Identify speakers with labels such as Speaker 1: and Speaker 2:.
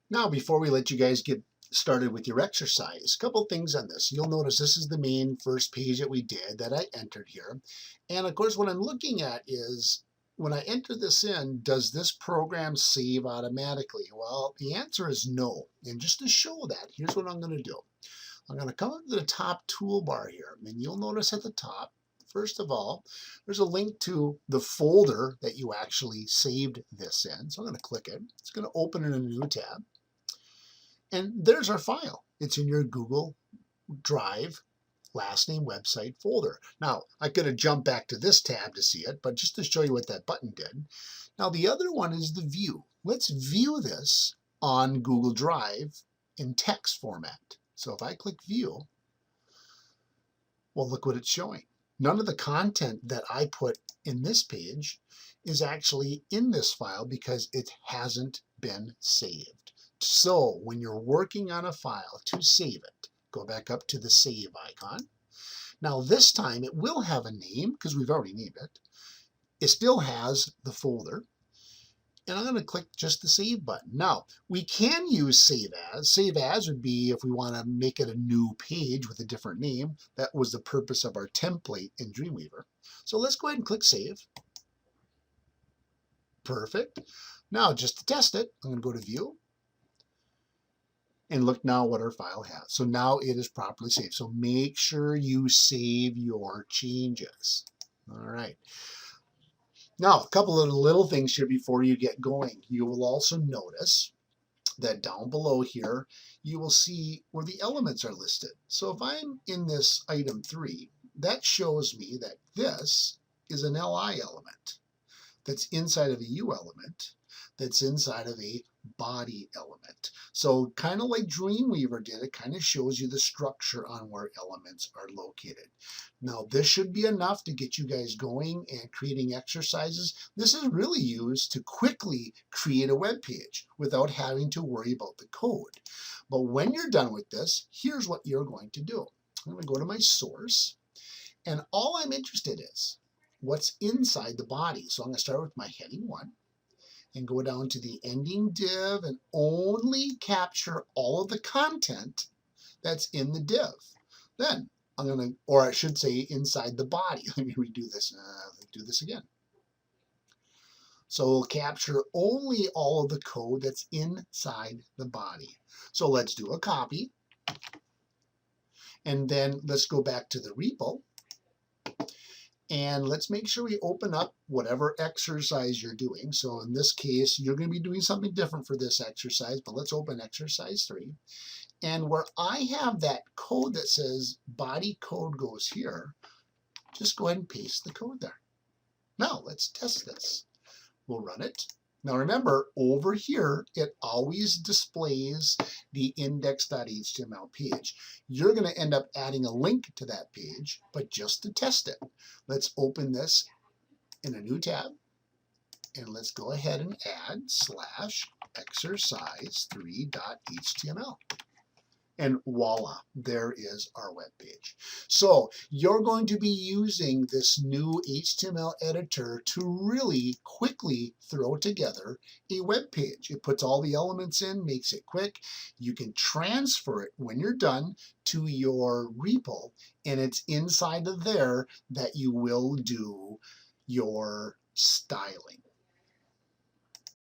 Speaker 1: Now, before we let you guys get started with your exercise, a couple things on this. You'll notice this is the main first page that we did that I entered here. And of course, what I'm looking at is when I enter this in, does this program save automatically? Well, the answer is no. And just to show that, here's what I'm going to do. I'm going to come up to the top toolbar here, and you'll notice at the top, first of all, there's a link to the folder that you actually saved this in. So I'm going to click it. It's going to open in a new tab. And there's our file. It's in your Google Drive last name website folder. Now, I could have jumped back to this tab to see it, but just to show you what that button did. Now, the other one is the view. Let's view this on Google Drive in text format. So if I click view, well, look what it's showing. None of the content that I put in this page is actually in this file because it hasn't been saved. So when you're working on a file to save it, go back up to the save icon. Now this time it will have a name because we've already named it. It still has the folder. And I'm going to click just the save button. Now, we can use save as. Save as would be if we want to make it a new page with a different name. That was the purpose of our template in Dreamweaver. So let's go ahead and click save. Perfect. Now, just to test it, I'm going to go to view. And look now what our file has. So now it is properly saved. So make sure you save your changes. All right. Now, a couple of little things here before you get going. You will also notice that down below here, you will see where the elements are listed. So if I'm in this item 3, that shows me that this is an LI element that's inside of a U element that's inside of a body element. So kind of like Dreamweaver did, it kind of shows you the structure on where elements are located. Now this should be enough to get you guys going and creating exercises. This is really used to quickly create a web page without having to worry about the code. But when you're done with this, here's what you're going to do. I'm going to go to my source, and all I'm interested in is what's inside the body. So I'm going to start with my heading 1. And go down to the ending div and only capture all of the content that's in the div. Then I'm going to, or I should say inside the body. Let me redo this. Do this again. So we'll capture only all of the code that's inside the body. So let's do a copy. And then let's go back to the repo. And let's make sure we open up whatever exercise you're doing. So in this case, you're going to be doing something different for this exercise, but let's open exercise 3. And where I have that code that says body code goes here, just go ahead and paste the code there. Now let's test this. We'll run it. Now remember, over here, it always displays the index.html page. You're going to end up adding a link to that page, but just to test it, let's open this in a new tab, and let's go ahead and add /exercise3.html. And voila, there is our web page. So you're going to be using this new HTML editor to really quickly throw together a web page. It puts all the elements in, makes it quick. You can transfer it when you're done to your repo, and it's inside of there that you will do your styling.